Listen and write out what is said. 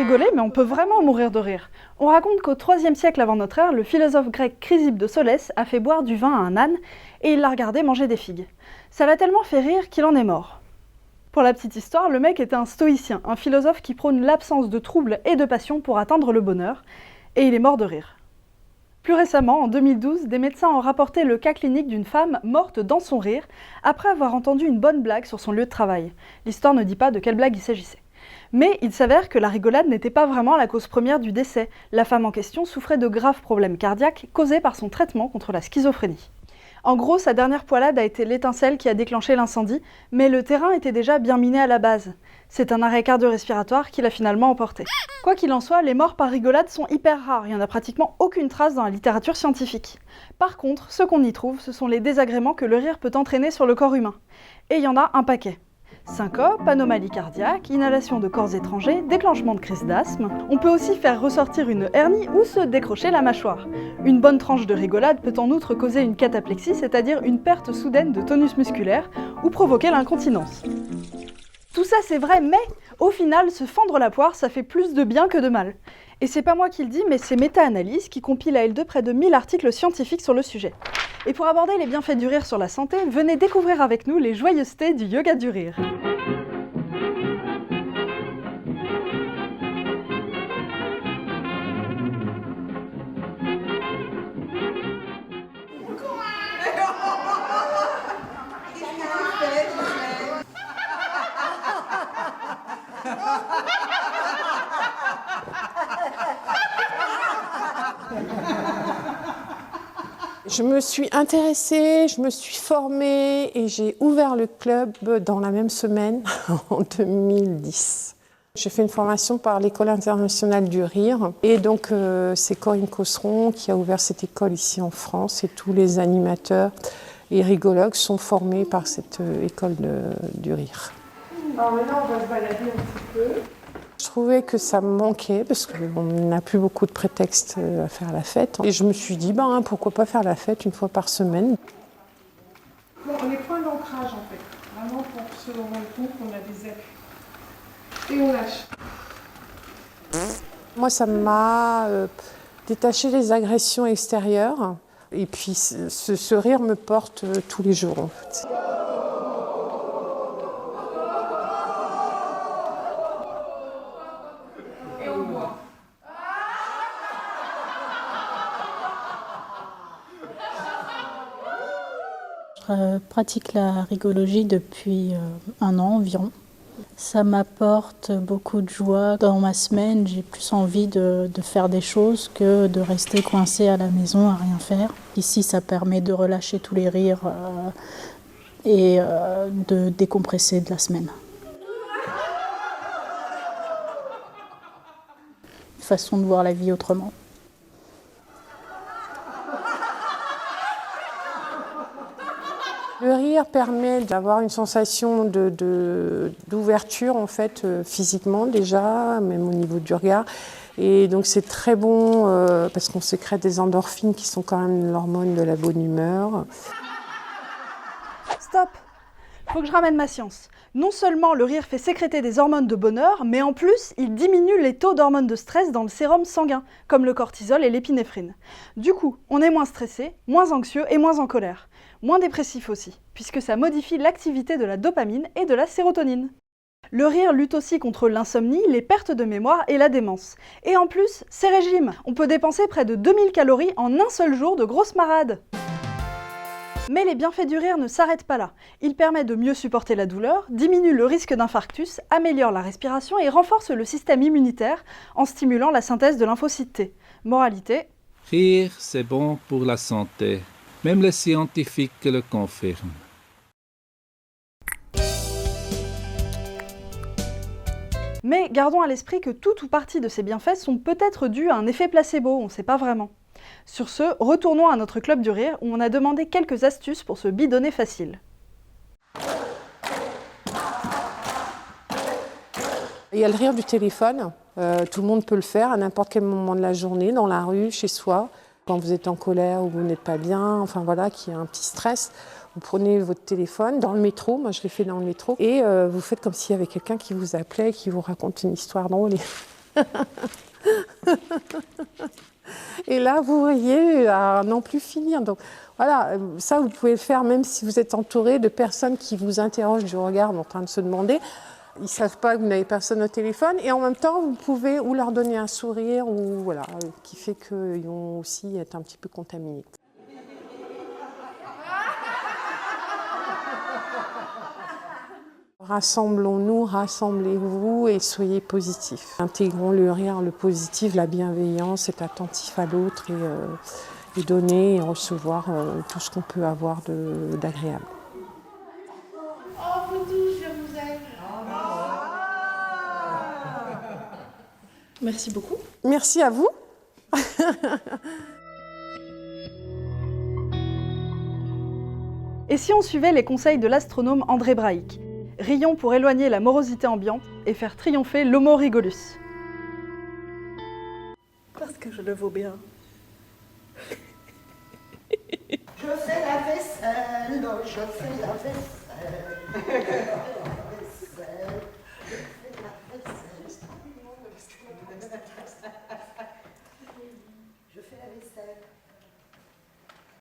rigoler, mais on peut vraiment mourir de rire. On raconte qu'au IIIe siècle avant notre ère, le philosophe grec Chrysippe de Solès a fait boire du vin à un âne et il l'a regardé manger des figues. Ça l'a tellement fait rire qu'il en est mort. Pour la petite histoire, le mec était un stoïcien, un philosophe qui prône l'absence de troubles et de passion pour atteindre le bonheur, et il est mort de rire. Plus récemment, en 2012, des médecins ont rapporté le cas clinique d'une femme morte dans son rire après avoir entendu une bonne blague sur son lieu de travail. L'histoire ne dit pas de quelle blague il s'agissait. Mais il s'avère que la rigolade n'était pas vraiment la cause première du décès. La femme en question souffrait de graves problèmes cardiaques causés par son traitement contre la schizophrénie. En gros, sa dernière poilade a été l'étincelle qui a déclenché l'incendie, mais le terrain était déjà bien miné à la base. C'est un arrêt cardio-respiratoire qui l'a finalement emporté. Quoi qu'il en soit, les morts par rigolade sont hyper rares, il n'y en a pratiquement aucune trace dans la littérature scientifique. Par contre, ce qu'on y trouve, ce sont les désagréments que le rire peut entraîner sur le corps humain. Et il y en a un paquet. Syncope, anomalie cardiaque, inhalation de corps étrangers, déclenchement de crise d'asthme. On peut aussi faire ressortir une hernie ou se décrocher la mâchoire. Une bonne tranche de rigolade peut en outre causer une cataplexie, c'est-à-dire une perte soudaine de tonus musculaire, ou provoquer l'incontinence. Tout ça c'est vrai, mais au final, se fendre la poire, ça fait plus de bien que de mal. Et c'est pas moi qui le dis, mais c'est Méta-Analyse qui compile à elle deux près de 1000 articles scientifiques sur le sujet. Et pour aborder les bienfaits du rire sur la santé, venez découvrir avec nous les joyeusetés du yoga du rire. Je me suis intéressée, je me suis formée et j'ai ouvert le club dans la même semaine, en 2010. J'ai fait une formation par l'École internationale du rire et donc c'est Corinne Cosseron qui a ouvert cette école ici en France et tous les animateurs et rigologues sont formés par cette école du rire. Alors maintenant on va se balader un petit peu. Je trouvais que ça me manquait parce qu'on n'a plus beaucoup de prétextes à faire la fête. Et je me suis dit, pourquoi pas faire la fête une fois par semaine. Bon, les points d'ancrage en fait, vraiment pour se rendre compte qu'on a des ailes. Et on lâche. Moi, ça m'a détaché des agressions extérieures. Et puis, ce rire me porte tous les jours en fait. Je pratique la rigologie depuis 1 an environ. Ça m'apporte beaucoup de joie. Dans ma semaine, j'ai plus envie de faire des choses que de rester coincée à la maison à rien faire. Ici, ça permet de relâcher tous les rires et de décompresser de la semaine. Une façon de voir la vie autrement. Le rire permet d'avoir une sensation d'ouverture en fait, physiquement déjà, même au niveau du regard. Et donc c'est très bon parce qu'on sécrète des endorphines qui sont quand même l'hormone de la bonne humeur. Stop! Faut que je ramène ma science. Non seulement le rire fait sécréter des hormones de bonheur, mais en plus, il diminue les taux d'hormones de stress dans le sérum sanguin, comme le cortisol et l'épinéphrine. Du coup, on est moins stressé, moins anxieux et moins en colère. Moins dépressif aussi, puisque ça modifie l'activité de la dopamine et de la sérotonine. Le rire lutte aussi contre l'insomnie, les pertes de mémoire et la démence. Et en plus, c'est régime. On peut dépenser près de 2000 calories en un seul jour de grosse marade. Mais les bienfaits du rire ne s'arrêtent pas là. Il permet de mieux supporter la douleur, diminue le risque d'infarctus, améliore la respiration et renforce le système immunitaire en stimulant la synthèse de lymphocytes T. Moralité: rire, c'est bon pour la santé. Même les scientifiques le confirment. Mais gardons à l'esprit que tout ou partie de ces bienfaits sont peut-être dus à un effet placebo, on ne sait pas vraiment. Sur ce, retournons à notre club du rire où on a demandé quelques astuces pour se bidonner facile. Il y a le rire du téléphone, tout le monde peut le faire à n'importe quel moment de la journée, dans la rue, chez soi. Quand vous êtes en colère ou vous n'êtes pas bien, enfin voilà, qu'il y a un petit stress, vous prenez votre téléphone dans le métro, moi je l'ai fait dans le métro, et vous faites comme s'il y avait quelqu'un qui vous appelait, qui vous raconte une histoire drôle. Et là, vous voyez, à n'en plus finir. Donc voilà, ça, vous pouvez le faire même si vous êtes entouré de personnes qui vous interrogent du regard en train de se demander. Ils ne savent pas que vous n'avez personne au téléphone. Et en même temps, vous pouvez ou leur donner un sourire, ou voilà, qui fait qu'ils vont aussi être un petit peu contaminés. Rassemblons-nous, rassemblez-vous et soyez positifs. Intégrons le rire, le positif, la bienveillance, être attentif à l'autre et donner et recevoir tout ce qu'on peut avoir d'agréable. Oh, vous tous, je vous aime. Merci beaucoup. Merci à vous. Et si on suivait les conseils de l'astronome André Braic? Rions pour éloigner la morosité ambiante et faire triompher l'homo rigolus. Parce que je le vaux bien. Je fais la vaisselle, je fais la vaisselle.